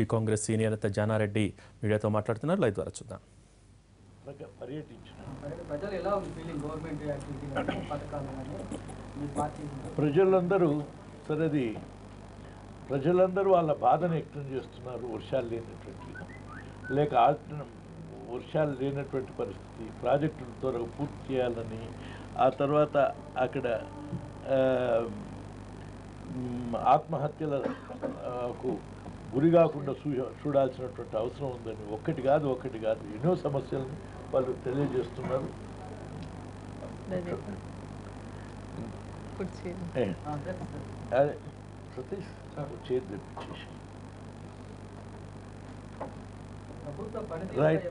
Congress senior నేత జానారెడ్డి మీడియాతో మాట్లాడుతున్నారు. లైవ్ ద్వారా చూద్దాం. ప్రజలందరూ సరేది ప్రజలందరూ వాళ్ళ బాధను వ్యక్తం చేస్తున్నారు. వర్షాలు లేనటువంటి లేక వర్షాలు లేనటువంటి పరిస్థితి, ప్రాజెక్టులు త్వరగా పూర్తి చేయాలని, ఆ తర్వాత అక్కడ ఆత్మహత్యలకు గురి కాకుండా చూడాల్సినటువంటి అవసరం ఉందని ఒకటి కాదు ఎన్నో సమస్యలను వాళ్ళు తెలియజేస్తున్నారు. అదే సతీష్ చేతి తెప్పించేసి రైట్.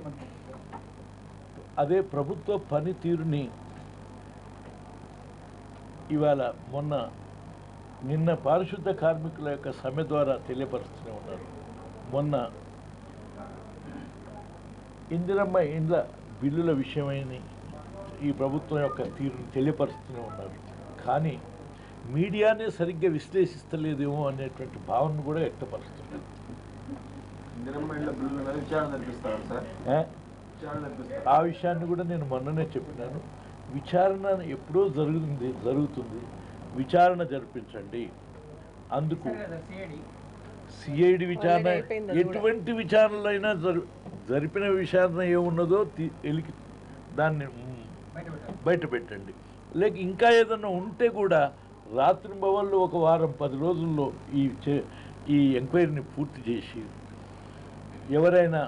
అదే ప్రభుత్వ పనితీరుని ఇవాళ నిన్న పారిశుద్ధ కార్మికుల యొక్క సమ్మె ద్వారా తెలియపరుస్తూనే ఉన్నారు. మొన్న ఇందిరమ్మ ఇండ్ల బిల్లుల విషయమైన ఈ ప్రభుత్వం యొక్క తీరుని తెలియపరుస్తూనే ఉన్నారు. కానీ మీడియానే సరిగ్గా విశ్లేషిస్తలేదేమో అనేటువంటి భావనను కూడా వ్యక్తపరుస్తున్నారు. ఆ విషయాన్ని కూడా నేను మొన్ననే చెప్పినాను. విచారణ ఎప్పుడో జరుగుతుంది, విచారణ జరిపించండి. అందుకు సిఐడి విచారణ, ఎటువంటి విచారణలైనా జరిపిన విచారణ ఏమున్నదో దాన్ని బయట పెట్టండి. లేక ఇంకా ఏదన్నా ఉంటే కూడా రాత్రింబవళ్ళు ఒక వారం 10 రోజుల్లో ఈ ఎంక్వైరీని పూర్తి చేసి ఎవరైనా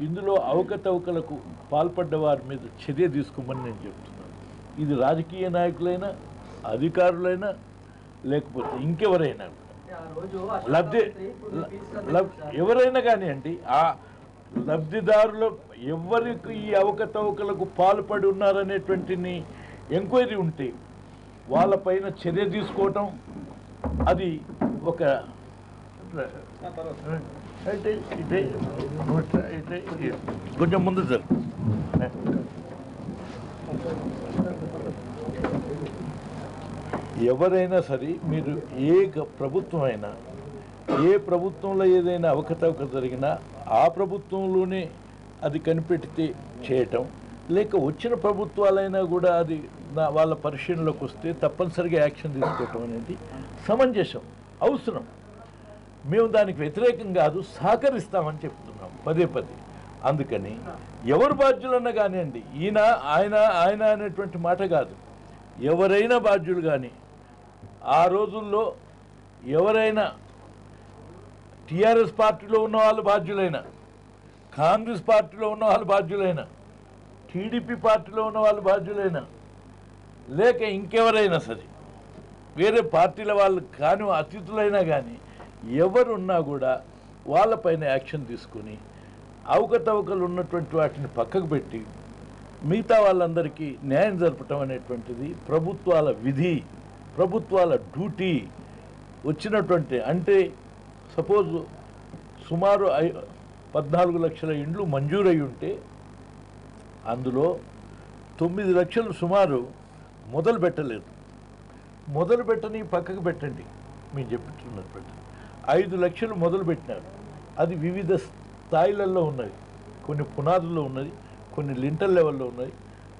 ఇందులో అవకతవకలకు పాల్పడ్డ వారి మీద చర్య తీసుకోమని నేను చెప్తున్నాను. ఇది రాజకీయ నాయకులైనా, అధికారులైనా, లేకపోతే ఇంకెవరైనా ఎవరైనా కానివ్వండి, ఆ లబ్ధిదారులు ఎవరికి ఈ అవకతవకలకు పాల్పడి ఉన్నారనేటువంటి ఎంక్వైరీ ఉంటే వాళ్ళపైన చర్య తీసుకోవటం, అది ఒక కొంచెం ముందు సార్. ఎవరైనా సరే, మీరు ఏ ప్రభుత్వం అయినా, ఏ ప్రభుత్వంలో ఏదైనా అవకతవక జరిగినా ఆ ప్రభుత్వంలోనే అది కనిపెడితే చేయటం, లేక వచ్చిన ప్రభుత్వాలైనా కూడా అది వాళ్ళ పరిశీలనలోకి వస్తే తప్పనిసరిగా యాక్షన్ తీసుకోవటం అనేది సమంజసం, అవసరం. మేము దానికి వ్యతిరేకం కాదు, సహకరిస్తామని చెప్తున్నాం పదే. అందుకని ఎవరు బాధ్యులన్నా కానివ్వండి, ఆయన అనేటువంటి మాట కాదు, ఎవరైనా బాధ్యులు. కానీ ఆ రోజుల్లో ఎవరైనా టీఆర్ఎస్ పార్టీలో ఉన్న వాళ్ళు బాధ్యులైనా, కాంగ్రెస్ పార్టీలో ఉన్న వాళ్ళు బాధ్యులైనా, టీడీపీ పార్టీలో ఉన్న వాళ్ళు బాధ్యులైనా, లేక ఇంకెవరైనా సరే వేరే పార్టీల వాళ్ళు కానీ అతిథులైనా కానీ ఎవరున్నా కూడా వాళ్ళపైన యాక్షన్ తీసుకుని అవకతవకలు ఉన్నటువంటి వాటిని పక్కకు పెట్టి మిగతా వాళ్ళందరికీ న్యాయం జరపటం అనేటువంటిది ప్రభుత్వాల విధి, ప్రభుత్వాల డ్యూటీ. వచ్చినటువంటి అంటే సపోజ్ సుమారు 14 లక్షల ఇండ్లు మంజూరై ఉంటే అందులో 9 లక్షలు సుమారు మొదలు పెట్టలేదు. మొదలు పెట్టని పక్కకు పెట్టండి, మేము చెప్తున్నటువంటి 5 లక్షలు మొదలు పెట్టినారు. అది వివిధ స్థాయిలలో ఉన్నది. కొన్ని పునాదుల్లో ఉన్నది, కొన్ని లింటల్ లెవెల్లో ఉన్నది,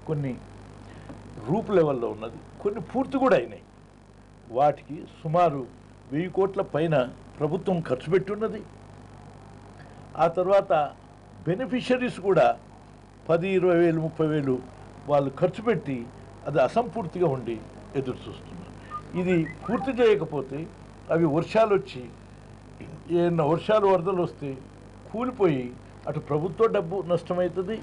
కొన్ని రూప్ లెవెల్లో ఉన్నది, కొన్ని పూర్తి కూడా అయినాయి. వాటికి సుమారు 1000 కోట్ల పైన ప్రభుత్వం ఖర్చు పెట్టి ఉన్నది. ఆ తర్వాత బెనిఫిషరీస్ కూడా 10,000, 20,000, 30,000 వాళ్ళు ఖర్చు పెట్టి అది అసంపూర్తిగా ఉండి ఎదురు చూస్తున్నారు. ఇది పూర్తి చేయకపోతే అవి వర్షాలు వచ్చి, ఏమన్నా వర్షాలు వరదలు వస్తే కూలిపోయి అటు ప్రభుత్వ డబ్బు నష్టమవుతుంది,